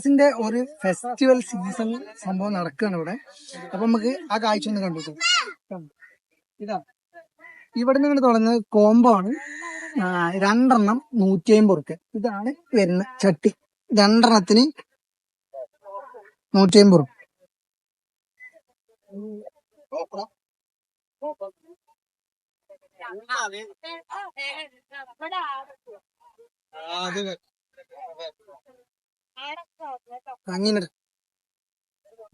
വില്ലാസിന്റെ ഒരു festival season സംഭവം നടക്കുകയാണ് ഇവിടെ. അപ്പൊ നമുക്ക് ആ കാഴ്ച ഒന്ന് കണ്ടിട്ടു. ഇതാ ഇവിടെ നിന്ന് ഇങ്ങനെ തുടങ്ങുന്നത് കോംബോ ആണ്. 2 എണ്ണം 150 റുപ്യ. ഇതാണ് വരുന്ന ചട്ടി. 2 എണ്ണത്തിന് 150 റുപ്യ. അങ്ങനെ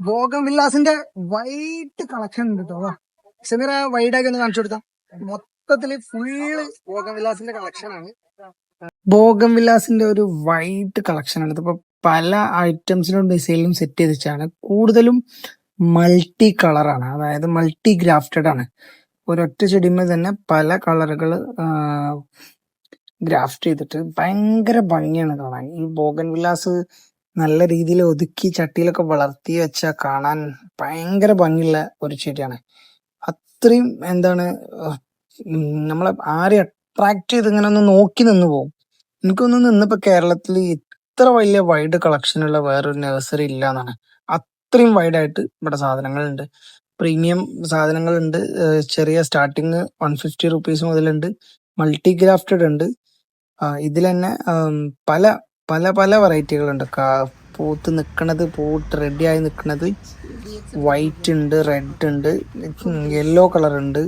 ബോഗൻ വില്ലാസിന്റെ വൈറ്റ് കളക്ഷൻ ഉണ്ട് കേട്ടോ. സമീറ വൈഡാക്കി ഒന്ന് കാണിച്ചു കൊടുത്താ. മൊത്തത്തില് ഫുള്ള് ബോഗൻ വില്ലാസിന്റെ കളക്ഷൻ ആണ്. ബോഗൻ വില്ലാസിന്റെ ഒരു വൈറ്റ് കളക്ഷൻ ആണ്. ഇതിപ്പോ പല ഐറ്റംസിനും ഡിസൈനിലും സെറ്റ് ചെയ്ത് വെച്ചാണ്. കൂടുതലും മൾട്ടി കളറാണ്, അതായത് മൾട്ടി ഗ്രാഫ്റ്റഡ് ആണ്. ഒരൊറ്റ ചെടിമേ തന്നെ പല കളറുകൾ ഗ്രാഫ്റ്റ് ചെയ്തിട്ട് ഭയങ്കര ഭംഗിയാണ് കാണാൻ. ഈ ബോഗൻ വില്ലാസ് നല്ല രീതിയിൽ ഒതുക്കി ചട്ടിയിലൊക്കെ വളർത്തി വെച്ചാൽ കാണാൻ ഭയങ്കര ഭംഗിയുള്ള ഒരു ചെടിയാണ്. അത്രയും എന്താണ്, നമ്മളെ ആരെ അട്രാക്ട് ചെയ്ത് ഇങ്ങനെ ഒന്ന് നോക്കി നിന്ന് പോകും. എനിക്കൊന്നും നിന്നിപ്പോ കേരളത്തിൽ ഇത്ര വലിയ വൈഡ് കളക്ഷൻ ഉള്ള വേറൊരു നഴ്സറി ഇല്ല എന്നാണ്. അത്രയും വൈഡായിട്ട് ഇവിടെ സാധനങ്ങളുണ്ട്. പ്രീമിയം സാധനങ്ങളുണ്ട്. ചെറിയ സ്റ്റാർട്ടിങ് 150 റുപ്പീസ് മുതലുണ്ട്. മൾട്ടി ഗ്രാഫ്റ്റഡ് ഉണ്ട്. ഇതിൽ തന്നെ പല പല പല വെറൈറ്റികളുണ്ട്. പൂത്ത് നിൽക്കണത്, പൂട്ട് റെഡി ആയി നിൽക്കുന്നത് വൈറ്റ് ഉണ്ട്, റെഡ് ഉണ്ട്, യെല്ലോ കളർ ഉണ്ട്,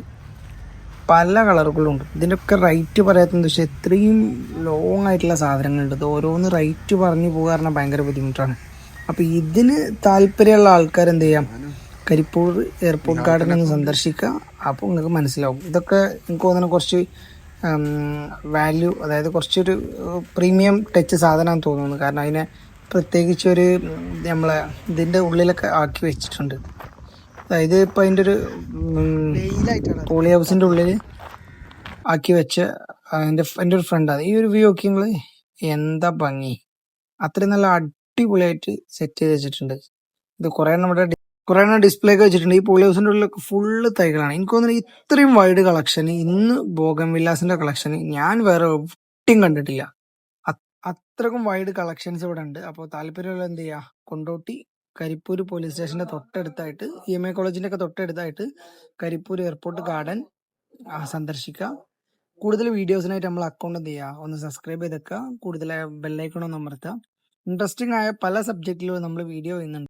പല കളറുകളുണ്ട്. ഇതിൻ്റെയൊക്കെ റേറ്റ് പറയാത്തത് പക്ഷെ ഇത്രയും ലോങ് ആയിട്ടുള്ള സാധനങ്ങളുണ്ട്. ഇത് ഓരോന്ന് റേറ്റ് പറഞ്ഞു പോകാറുണ്ട് ഭയങ്കര ബുദ്ധിമുട്ടാണ്. അപ്പം ഇതിന് താല്പര്യമുള്ള ആൾക്കാർ എന്ത് ചെയ്യാം, കരിപ്പൂർ എയർപോർട്ട് ഗാർഡൻ ഒന്ന് സന്ദർശിക്കുക. അപ്പോൾ നിങ്ങൾക്ക് മനസ്സിലാവും. ഇതൊക്കെ എനിക്ക് തോന്നുന്നു കുറച്ച് വാല്യൂ, അതായത് കുറച്ചൊരു പ്രീമിയം ടച്ച് സാധനമാണെന്ന് തോന്നുന്നു. കാരണം അതിനെ പ്രത്യേകിച്ചൊരു നമ്മളെ ഇതിൻ്റെ ഉള്ളിലൊക്കെ ആക്കി വെച്ചിട്ടുണ്ട്. അതായത് ഇപ്പം അതിൻ്റെ ഒരു പോളി ഹൗസിൻ്റെ ഉള്ളിൽ ആക്കി വെച്ച എൻ്റെ ഒരു ഫ്രണ്ടാണ്. ഈ ഒരു വ്യൂ ഒക്കെ നിങ്ങൾ എന്താ ഭംഗി, അത്രയും നല്ല അടിപൊളിയായിട്ട് സെറ്റ് ചെയ്ത് വെച്ചിട്ടുണ്ട്. ഇത് കുറേ എണ്ണം ഡിസ്പ്ലേ ഒക്കെ വെച്ചിട്ടുണ്ട്. ഈ പോളി ഹൗസിന്റെ ഉള്ളിലൊക്കെ ഫുള്ള് തൈകളാണ്. എനിക്ക് തോന്നുന്നത് ഇത്രയും വൈഡ് കളക്ഷൻ ഇന്ന് ബോഗൻ വില്ലാസിന്റെ കളക്ഷൻ ഞാൻ വേറെ ഒട്ടും കണ്ടിട്ടില്ല. അത്രക്കും വൈഡ് കളക്ഷൻസ് ഇവിടെ ഉണ്ട്. അപ്പോൾ താല്പര്യമുള്ള എന്ത് ചെയ്യുക, കൊണ്ടോട്ടി കരിപ്പൂർ പോലീസ് സ്റ്റേഷന്റെ തൊട്ടടുത്തായിട്ട്, EMI കോളേജിന്റെ ഒക്കെ തൊട്ടടുത്തായിട്ട് കരിപ്പൂർ എയർപോർട്ട് ഗാർഡൻ സന്ദർശിക്കുക. കൂടുതൽ വീഡിയോസിനായിട്ട് നമ്മൾ അക്കൗണ്ട് എന്ത് ചെയ്യുക, ഒന്ന് സബ്സ്ക്രൈബ് ചെയ്തേക്കുക. കൂടുതൽ ബെല്ലൈക്കൺ ഒന്ന് അമർത്തുക. ഇൻട്രസ്റ്റിംഗ് ആയ പല സബ്ജക്റ്റിലും നമ്മൾ വീഡിയോ ചെയ്യുന്നുണ്ട്.